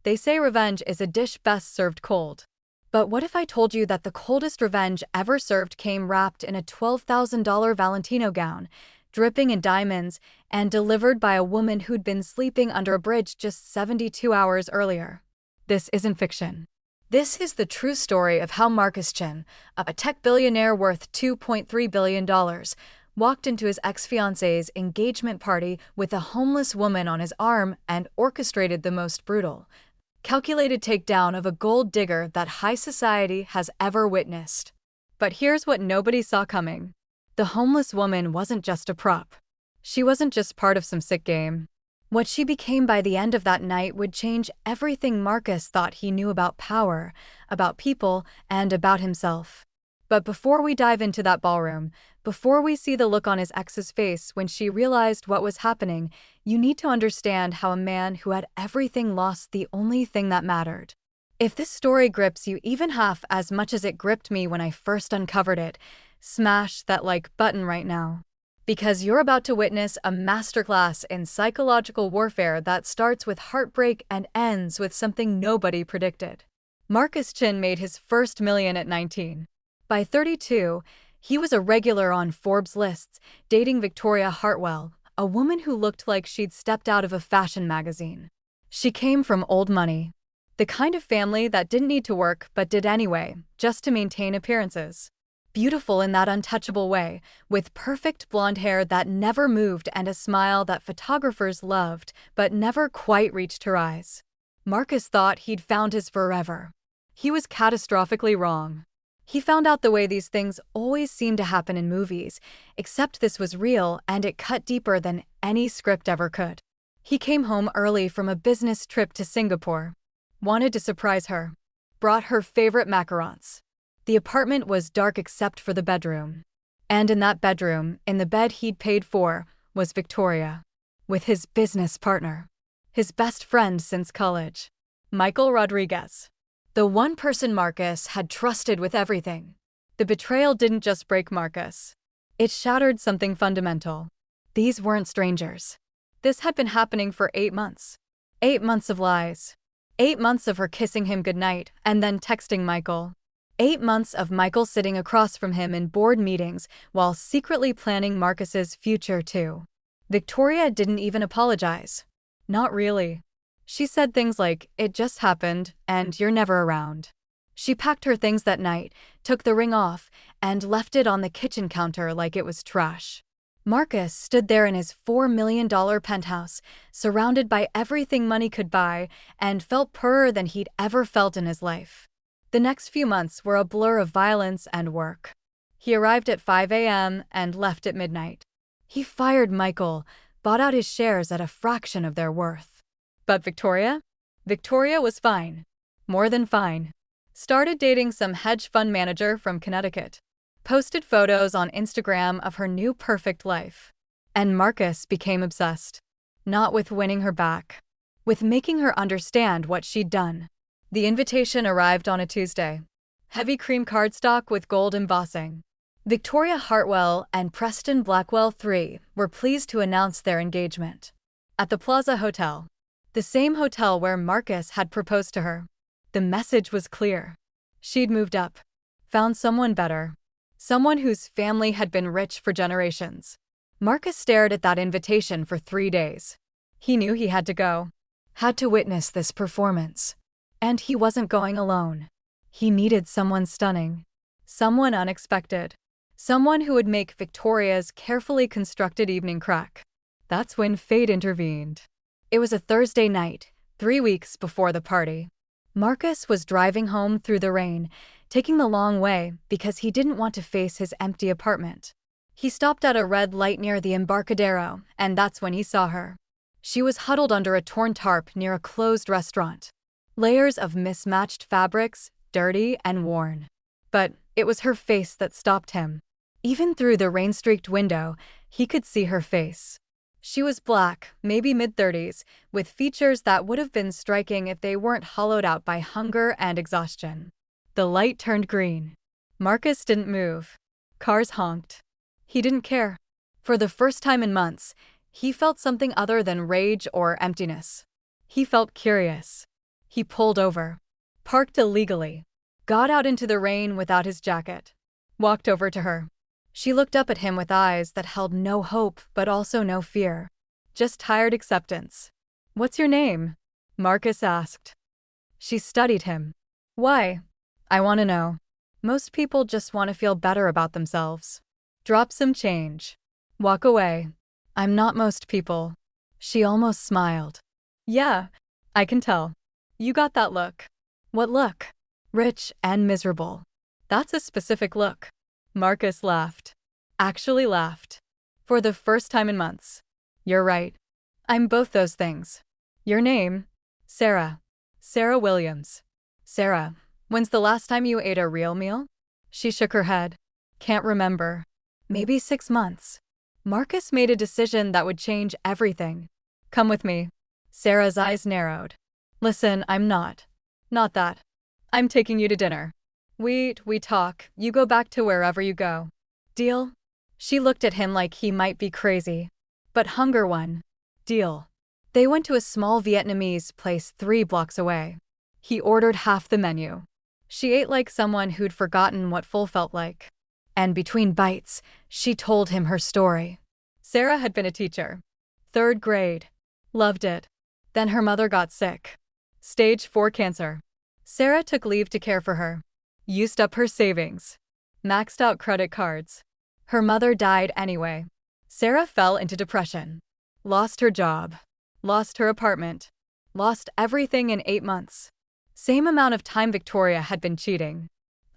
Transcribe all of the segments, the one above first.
They say revenge is a dish best served cold. But what if I told you that the coldest revenge ever served came wrapped in a $12,000 Valentino gown, dripping in diamonds, and delivered by a woman who'd been sleeping under a bridge just 72 hours earlier? This isn't fiction. This is the true story of how Marcus Chen, a tech billionaire worth $2.3 billion, walked into his ex-fiancée's engagement party with a homeless woman on his arm and orchestrated the most brutal, calculated takedown of a gold digger that high society has ever witnessed. But here's what nobody saw coming. The homeless woman wasn't just a prop. She wasn't just part of some sick game. What she became by the end of that night would change everything Marcus thought he knew about power, about people, and about himself. But before we dive into that ballroom, before we see the look on his ex's face when she realized what was happening, you need to understand how a man who had everything lost the only thing that mattered. If this story grips you even half as much as it gripped me when I first uncovered it, smash that like button right now. Because you're about to witness a masterclass in psychological warfare that starts with heartbreak and ends with something nobody predicted. Marcus Chen made his first million at 19. By 32, he was a regular on Forbes lists, dating Victoria Hartwell, a woman who looked like she'd stepped out of a fashion magazine. She came from old money, the kind of family that didn't need to work but did anyway, just to maintain appearances. Beautiful in that untouchable way, with perfect blonde hair that never moved and a smile that photographers loved but never quite reached her eyes. Marcus thought he'd found his forever. He was catastrophically wrong. He found out the way these things always seem to happen in movies, except this was real and it cut deeper than any script ever could. He came home early from a business trip to Singapore. Wanted to surprise her. Brought her favorite macarons. The apartment was dark except for the bedroom. And in that bedroom, in the bed he'd paid for, was Victoria. With his business partner. His best friend since college. Michael Rodriguez. The one person Marcus had trusted with everything. The betrayal didn't just break Marcus. It shattered something fundamental. These weren't strangers. This had been happening for 8 months. 8 months of lies. 8 months of her kissing him goodnight and then texting Michael. 8 months of Michael sitting across from him in board meetings while secretly planning Marcus's future too. Victoria didn't even apologize. Not really. She said things like, "It just happened, and you're never around." She packed her things that night, took the ring off, and left it on the kitchen counter like it was trash. Marcus stood there in his $4 million penthouse, surrounded by everything money could buy, and felt poorer than he'd ever felt in his life. The next few months were a blur of violence and work. He arrived at 5 a.m. and left at midnight. He fired Michael, bought out his shares at a fraction of their worth. But Victoria? Victoria was fine. More than fine. Started dating some hedge fund manager from Connecticut. Posted photos on Instagram of her new perfect life. And Marcus became obsessed. Not with winning her back. With making her understand what she'd done. The invitation arrived on a Tuesday. Heavy cream cardstock with gold embossing. Victoria Hartwell and Preston Blackwell III were pleased to announce their engagement. At the Plaza Hotel. The same hotel where Marcus had proposed to her. The message was clear. She'd moved up. Found someone better. Someone whose family had been rich for generations. Marcus stared at that invitation for 3 days. He knew he had to go. Had to witness this performance. And he wasn't going alone. He needed someone stunning. Someone unexpected. Someone who would make Victoria's carefully constructed evening crack. That's when fate intervened. It was a Thursday night, 3 weeks before the party. Marcus was driving home through the rain, taking the long way because he didn't want to face his empty apartment. He stopped at a red light near the Embarcadero, and that's when he saw her. She was huddled under a torn tarp near a closed restaurant. Layers of mismatched fabrics, dirty and worn. But it was her face that stopped him. Even through the rain-streaked window, he could see her face. She was black, maybe mid-30s, with features that would have been striking if they weren't hollowed out by hunger and exhaustion. The light turned green. Marcus didn't move. Cars honked. He didn't care. For the first time in months, he felt something other than rage or emptiness. He felt curious. He pulled over, parked illegally, got out into the rain without his jacket, walked over to her. She looked up at him with eyes that held no hope but also no fear, just tired acceptance. "What's your name?" Marcus asked. She studied him. "Why?" "I want to know." Most people just want to feel better about themselves. Drop some change. Walk away. I'm not most people. She almost smiled. "Yeah, I can tell. You got that look." "What look?" "Rich and miserable." "That's a specific look." Marcus laughed. Actually laughed. "For the first time in months." "You're right. I'm both those things." "Your name?" "Sarah. Sarah Williams." "Sarah, when's the last time you ate a real meal?" She shook her head. "Can't remember. Maybe 6 months." Marcus made a decision that would change everything. "Come with me." Sarah's eyes narrowed. "Listen, I'm not that. I'm taking you to dinner. We talk, you go back to wherever you go. Deal?" She looked at him like he might be crazy. But hunger won. "Deal." They went to a small Vietnamese place 3 blocks away. He ordered half the menu. She ate like someone who'd forgotten what full felt like. And between bites, she told him her story. Sarah had been a teacher. 3rd grade. Loved it. Then her mother got sick. Stage 4 cancer. Sarah took leave to care for her. Used up her savings. Maxed out credit cards. Her mother died anyway. Sarah fell into depression. Lost her job. Lost her apartment. Lost everything in 8 months. Same amount of time Victoria had been cheating.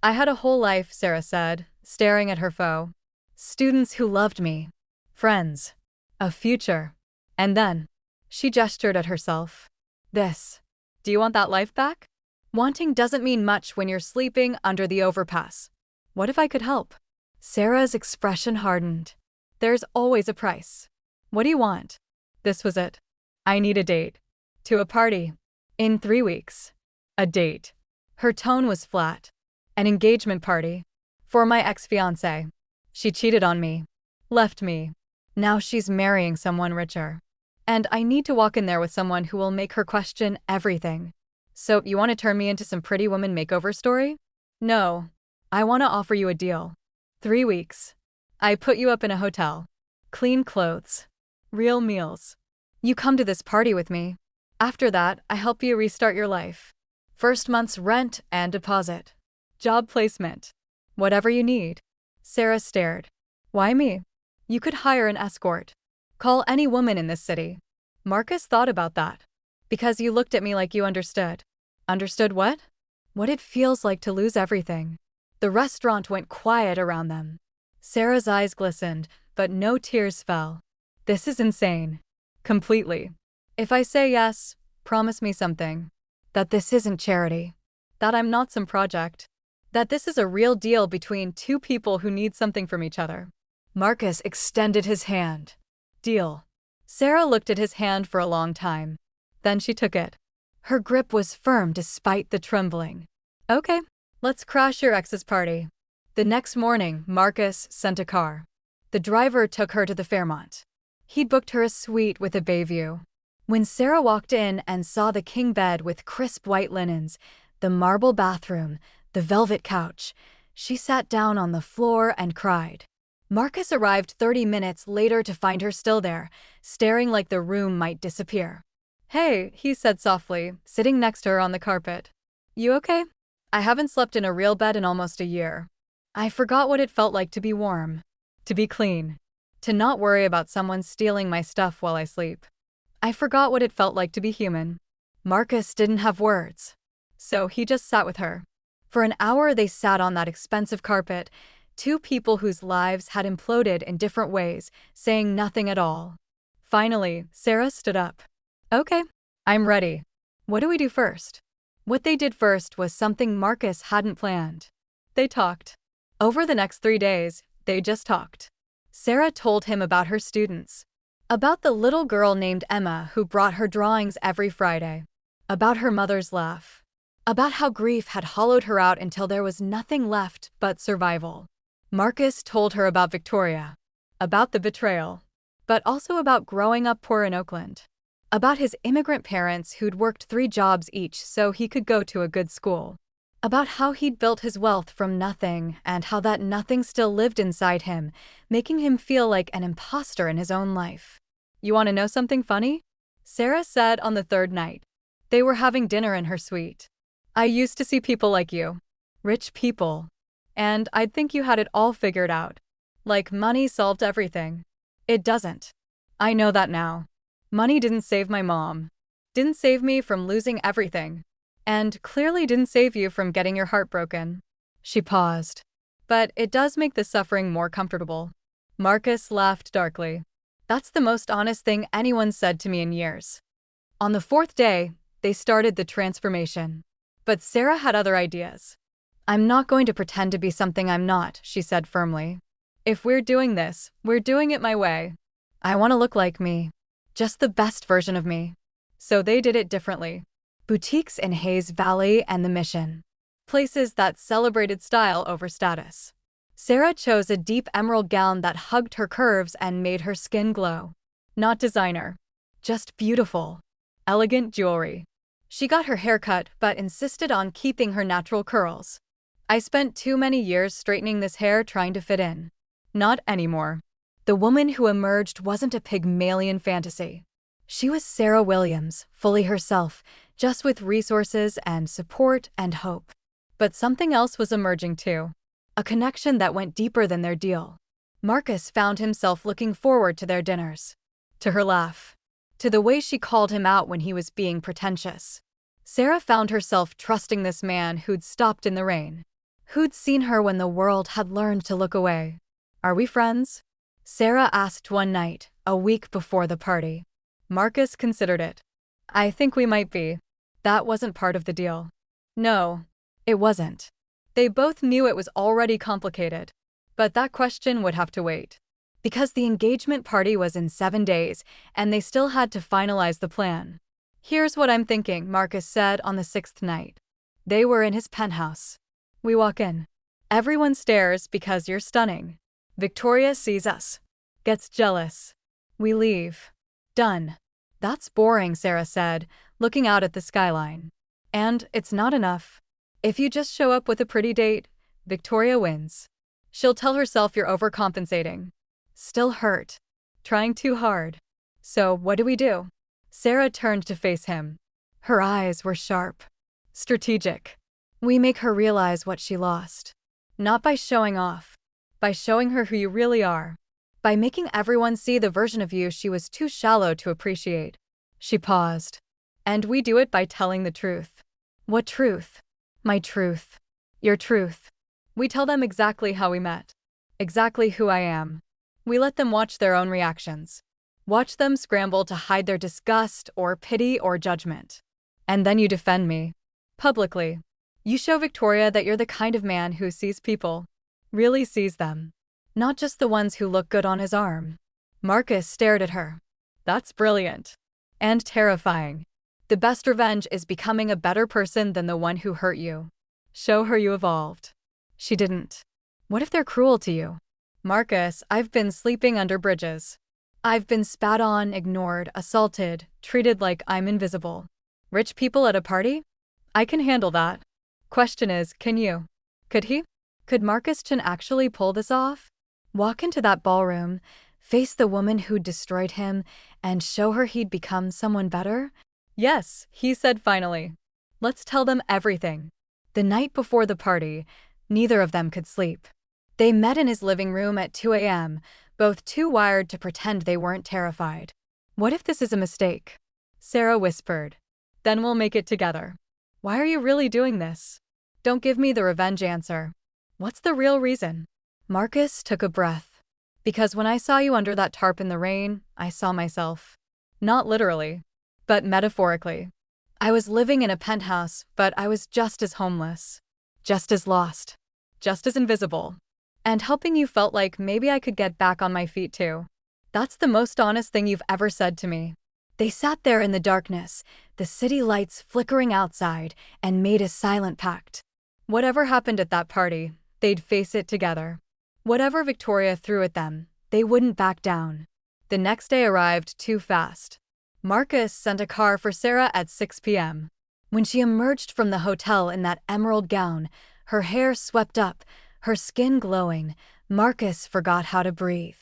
"I had a whole life," Sarah said, staring at her foe. "Students who loved me. Friends. A future. And then." She gestured at herself. "This. Do you want that life back?" "Wanting doesn't mean much when you're sleeping under the overpass. What if I could help?" Sarah's expression hardened. "There's always a price." "What do you want?" This was it. "I need a date. To a party. In 3 weeks." A date. Her tone was flat. "An engagement party. For my ex-fiancé. She cheated on me. Left me. Now she's marrying someone richer. And I need to walk in there with someone who will make her question everything." "So you want to turn me into some Pretty Woman makeover story?" "No. I want to offer you a deal. 3 weeks. I put you up in a hotel. Clean clothes. Real meals. You come to this party with me. After that, I help you restart your life. First month's rent and deposit. Job placement. Whatever you need." Sarah stared. "Why me? You could hire an escort. Call any woman in this city." Marcus thought about that. "Because you looked at me like you understood." "Understood what?" "What it feels like to lose everything." The restaurant went quiet around them. Sarah's eyes glistened, but no tears fell. "This is insane." "Completely. If I say yes, promise me something. That this isn't charity. That I'm not some project. That this is a real deal between 2 people who need something from each other." Marcus extended his hand. "Deal." Sarah looked at his hand for a long time. Then she took it. Her grip was firm despite the trembling. "Okay, let's crash your ex's party." The next morning, Marcus sent a car. The driver took her to the Fairmont. He'd booked her a suite with a bay view. When Sarah walked in and saw the king bed with crisp white linens, the marble bathroom, the velvet couch, she sat down on the floor and cried. Marcus arrived 30 minutes later to find her still there, staring like the room might disappear. "Hey," he said softly, sitting next to her on the carpet. "You okay?" "I haven't slept in a real bed in almost a year. I forgot what it felt like to be warm. To be clean. To not worry about someone stealing my stuff while I sleep. I forgot what it felt like to be human." Marcus didn't have words. So he just sat with her. For an hour they sat on that expensive carpet, 2 people whose lives had imploded in different ways, saying nothing at all. Finally, Sarah stood up. "Okay, I'm ready. What do we do first?" What they did first was something Marcus hadn't planned. They talked. Over the next 3 days, they just talked. Sarah told him about her students. About the little girl named Emma who brought her drawings every Friday. About her mother's laugh. About how grief had hollowed her out until there was nothing left but survival. Marcus told her about Victoria. About the betrayal. But also about growing up poor in Oakland. About his immigrant parents who'd worked 3 jobs each so he could go to a good school. About how he'd built his wealth from nothing and how that nothing still lived inside him, making him feel like an imposter in his own life. You want to know something funny? Sarah said on the third night. They were having dinner in her suite. I used to see people like you. Rich people. And I'd think you had it all figured out. Like money solved everything. It doesn't. I know that now. Money didn't save my mom. Didn't save me from losing everything. And clearly didn't save you from getting your heart broken. She paused. But it does make the suffering more comfortable. Marcus laughed darkly. That's the most honest thing anyone said to me in years. On the fourth day, they started the transformation. But Sarah had other ideas. I'm not going to pretend to be something I'm not, she said firmly. If we're doing this, we're doing it my way. I want to look like me. Just the best version of me. So they did it differently. Boutiques in Hayes Valley and the Mission. Places that celebrated style over status. Sarah chose a deep emerald gown that hugged her curves and made her skin glow. Not designer. Just beautiful. Elegant jewelry. She got her hair cut but insisted on keeping her natural curls. I spent too many years straightening this hair trying to fit in. Not anymore. The woman who emerged wasn't a Pygmalion fantasy. She was Sarah Williams, fully herself, just with resources and support and hope. But something else was emerging too. A connection that went deeper than their deal. Marcus found himself looking forward to their dinners. To her laugh. To the way she called him out when he was being pretentious. Sarah found herself trusting this man who'd stopped in the rain. Who'd seen her when the world had learned to look away. Are we friends? Sarah asked one night, a week before the party. Marcus considered it. I think we might be. That wasn't part of the deal. No, it wasn't. They both knew it was already complicated. But that question would have to wait. Because the engagement party was in 7 days, and they still had to finalize the plan. Here's what I'm thinking, Marcus said on the 6th night. They were in his penthouse. We walk in. Everyone stares because you're stunning. Victoria sees us. Gets jealous. We leave. Done. That's boring, Sarah said, looking out at the skyline. And it's not enough. If you just show up with a pretty date, Victoria wins. She'll tell herself you're overcompensating. Still hurt. Trying too hard. So what do? Sarah turned to face him. Her eyes were sharp. Strategic. We make her realize what she lost. Not by showing off. By showing her who you really are. By making everyone see the version of you she was too shallow to appreciate. She paused. And we do it by telling the truth. What truth? My truth. Your truth. We tell them exactly how we met. Exactly who I am. We let them watch their own reactions. Watch them scramble to hide their disgust or pity or judgment. And then you defend me. Publicly. You show Victoria that you're the kind of man who sees people. Really sees them. Not just the ones who look good on his arm. Marcus stared at her. That's brilliant. And terrifying. The best revenge is becoming a better person than the one who hurt you. Show her you evolved. She didn't. What if they're cruel to you? Marcus, I've been sleeping under bridges. I've been spat on, ignored, assaulted, treated like I'm invisible. Rich people at a party? I can handle that. Question is, can you? Could he? Could Marcus Chen actually pull this off? Walk into that ballroom, face the woman who'd destroyed him, and show her he'd become someone better? Yes, he said finally. Let's tell them everything. The night before the party, neither of them could sleep. They met in his living room at 2 a.m., both too wired to pretend they weren't terrified. What if this is a mistake? Sarah whispered. Then we'll make it together. Why are you really doing this? Don't give me the revenge answer. What's the real reason? Marcus took a breath. Because when I saw you under that tarp in the rain, I saw myself. Not literally, but metaphorically. I was living in a penthouse, but I was just as homeless. Just as lost. Just as invisible. And helping you felt like maybe I could get back on my feet too. That's the most honest thing you've ever said to me. They sat there in the darkness, the city lights flickering outside, and made a silent pact. Whatever happened at that party, they'd face it together. Whatever Victoria threw at them, they wouldn't back down. The next day arrived too fast. Marcus sent a car for Sarah at 6 p.m. When she emerged from the hotel in that emerald gown, her hair swept up, her skin glowing, Marcus forgot how to breathe.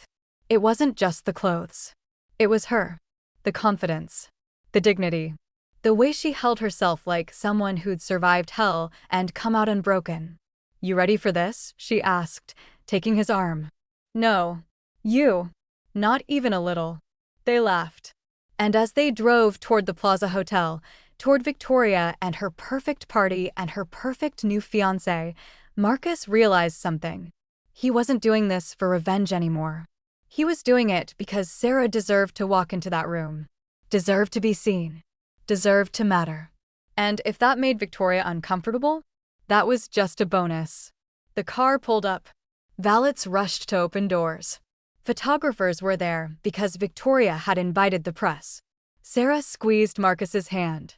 It wasn't just the clothes. It was her. The confidence. The dignity. The way she held herself like someone who'd survived hell and come out unbroken. "You ready for this?" she asked, taking his arm. "No. You." "Not even a little." They laughed. And as they drove toward the Plaza Hotel, toward Victoria and her perfect party and her perfect new fiancé, Marcus realized something. He wasn't doing this for revenge anymore. He was doing it because Sarah deserved to walk into that room. Deserved to be seen. Deserved to matter. And if that made Victoria uncomfortable, that was just a bonus. The car pulled up. Valets rushed to open doors. Photographers were there because Victoria had invited the press. Sarah squeezed Marcus's hand.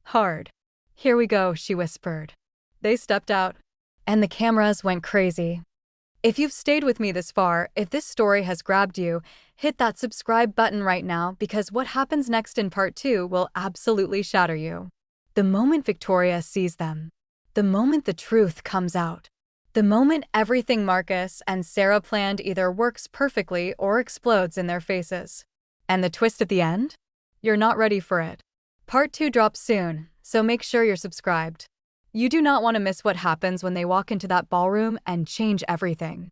Hard. "Here we go," she whispered. They stepped out. And the cameras went crazy. If you've stayed with me this far, if this story has grabbed you, hit that subscribe button right now because what happens next in part 2 will absolutely shatter you. The moment Victoria sees them. The moment the truth comes out. The moment everything Marcus and Sarah planned either works perfectly or explodes in their faces. And the twist at the end? You're not ready for it. Part 2 drops soon, so make sure you're subscribed. You do not want to miss what happens when they walk into that ballroom and change everything.